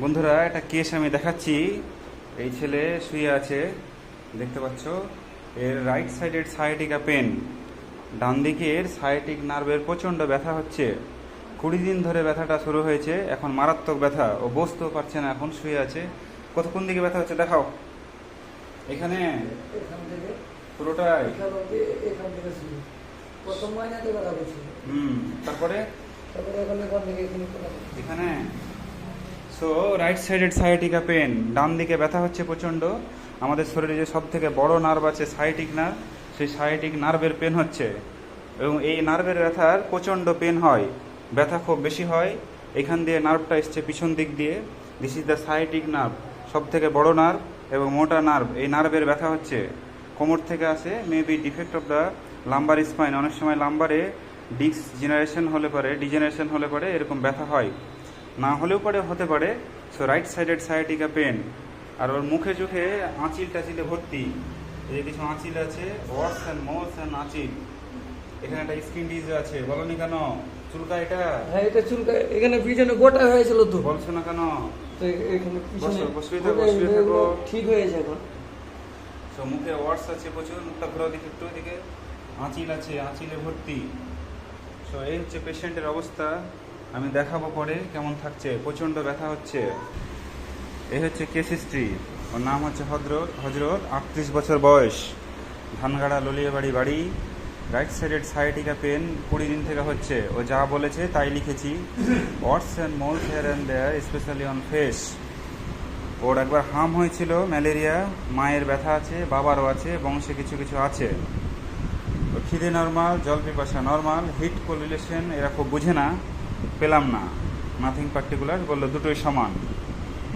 বন্ধুরা, একটা কেস আমি দেখাচ্ছি। এই ছেলে শুয়ে আছে, দেখতে পাচ্ছ। এর রাইট সাইডের সায়াটিকা পেন, ডান দিকের সায়াটিক নার্ভের প্রচণ্ড ব্যথা হচ্ছে। 20 দিন ধরে ব্যথাটা শুরু হয়েছে, এখন মারাত্মক ব্যথা। ও বসতেও পারছে না, এখন শুয়ে আছে। কোন দিকে ব্যথা হচ্ছে দেখাও। এখানে এখান থেকে পুরোটাই। এখান থেকে শুরু। প্রথম মাইনাতে ব্যথা করছিল। তারপরে এখান থেকে এখানে। So right sided sciatica pain, ডান দিকে ব্যথা হচ্ছে প্রচণ্ড। আমাদের শরীরে যে সব থেকে বড় নার্ভ আছে সায়াটিক নার্ভ, সেই সায়াটিক নার্ভের পেন হচ্ছে, এবং এই নার্ভের ব্যথার প্রচণ্ড পেন হয়, ব্যথা খুব বেশি হয়। এখান দিয়ে নার্ভটা এসছে পিছন দিক দিয়ে। This is the sciatic nerve, সব থেকে বড় নার্ভ এবং মোটা নার্ভ। এই নার্ভের ব্যথা হচ্ছে, কোমর থেকে আসে। Maybe defect of the lumber spine. অনেক সময় লাম্বারে ডিজেনারেশন হলে পরে এরকম ব্যথা হয়, না হলেও পরে হতে পারে। So right sided sciatica pain. আর ওর মুখে চোখে আঁচিল টাচিলে ভর্তি। এই যে কিছু আঁচিল আছে, ওয়ার্স অ্যান্ড মোর্স অ্যান্ড আঁচিল। এখানে একটা স্কিন ডিজিজ আছে, বলনি কেন? চুলকা এটা? হ্যাঁ, এটা চুলকা। এখানে পিছনে গোটা হয়েছিল তো। বলছো না কেন? তো এখানে পিছনে বসে থাকো। ঠিক হয়েছে এখন। সো মুখে ওয়ার্স আছে প্রচুর, মুখটা ঘোরাও দিকে একটু, দিকে আঁচিল আছে, আঁচিলে ভর্তি। সো এই হচ্ছে পেশেন্টের অবস্থা। আমি দেখাবো পরে কেমন থাকছে, প্রচণ্ড ব্যথা হচ্ছে। এই হচ্ছে কেস হিস্ট্রি। ওর নাম হচ্ছে হজরত। 38 বছর বয়স, ধানগাড়া ললিয়াবাড়ি বাড়ি। রাইট সাইডেড সায়াটিকা পেন 20 দিন থেকে হচ্ছে। ও যা বলেছে তাই লিখেছি। Warts and moles here and there, specially on face. ওর একবার হাম হয়েছিল, ম্যালেরিয়া। মায়ের ব্যথা আছে, বাবারও আছে, বংশে কিছু কিছু আছে। ওর খিদে নর্মাল, জল পিপাসা নর্মাল, হিট কোরিলেশন এরা খুব বুঝে না, পেলাম না। নাথিং পার্টিকুলার, বললো দুটোই সমান।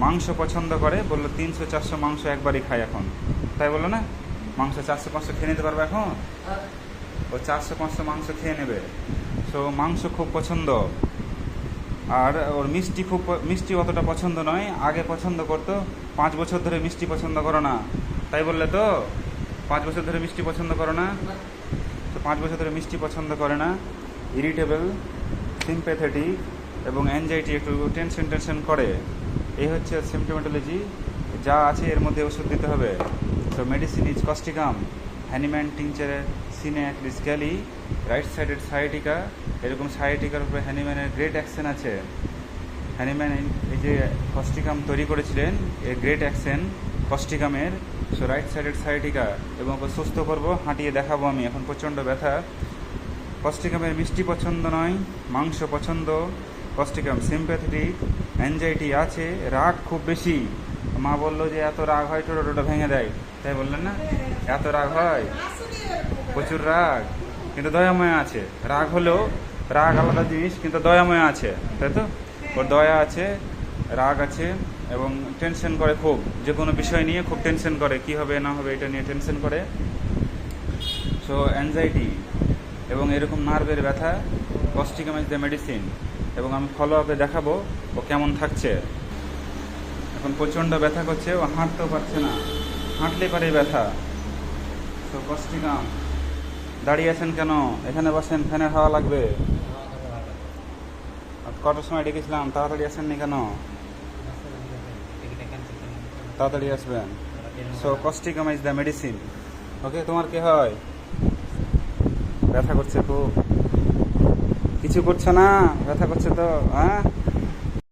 মাংস পছন্দ করে, বললো 300-400 মাংস একবারই খায় এখন। তাই বললো না? মাংস 400-500 খেয়ে নিতে পারবে এখন। ও 400-500 মাংস খেয়ে নেবে। সো মাংস খুব পছন্দ। আর ওর মিষ্টি অতটা পছন্দ নয়, আগে পছন্দ করতো। 5 বছর ধরে মিষ্টি পছন্দ করো না, তাই বললে তো? 5 বছর ধরে মিষ্টি পছন্দ করো না? তো 5 বছর ধরে মিষ্টি পছন্দ করে না। ইরিটেবল, সিম্প্যাথেটিক এবং অ্যাংজাইটি, একটু টেনশন করে। এই হচ্ছে সিমটোমেটোলজি। যা আছে এর মধ্যে ওষুধ দিতে হবে। So medicine is causticum, Hahnemann টিংচারে সিনেক লিসক্যালি, রাইট সাইডেড সায়াটিকা। এরকম সায়াটিকার উপরে হ্যানিম্যানের গ্রেট অ্যাকশন আছে। হ্যানিম্যান এই যে কস্টিকাম তৈরি করেছিলেন, এই গ্রেট অ্যাকশন কস্টিকামের। সো রাইট সাইডেড সায়াটিকা, এবং ওকে সুস্থ করবো, হাঁটিয়ে দেখাবো আমি। এখন প্রচণ্ড ব্যথা। কস্টিকামের মিষ্টি পছন্দ নয়, মাংস পছন্দ। কস্টিকাম সিম্প্যাথেটিক, অ্যাংজাইটি আছে, রাগ খুব বেশি। মা বললো যে এত রাগ হয় টোটা ভেঙে দেয়, তাই বললেন না? এত রাগ হয়, প্রচুর রাগ, কিন্তু দয়াময় আছে। রাগ হলেও, রাগ আলাদা জিনিস, কিন্তু দয়াময় আছে, তাই তো? ওর দয়া আছে, রাগ আছে, এবং টেনশন করে খুব। যে কোনো বিষয় নিয়ে খুব টেনশন করে, কি হবে না হবে এটা নিয়ে টেনশন করে। সো অ্যাংজাইটি এবং এরকম নার্ভের ব্যথা, কস্টিকাম ইজ দ্য মেডিসিন। এবং আমি ফলো আপে দেখাবো ও কেমন থাকছে। এখন প্রচণ্ড ব্যথা করছে, ও হাঁটতেও পারছে না, হাঁটলে পারে ব্যথা। তো কস্টিকাম। দাঁড়িয়ে আছেন কেন? এখানে বসেন, ফ্যানের হাওয়া লাগবে। কটার সময় ডেকেছিলাম, তাড়াতাড়ি আসেননি কেন? তাড়াতাড়ি আসবেন। So causticum is the medicine. Okay, তোমার কি হয়? ব্যথা করছে খুব, কিছু করছে না, ব্যথা করছে তো, হ্যাঁ?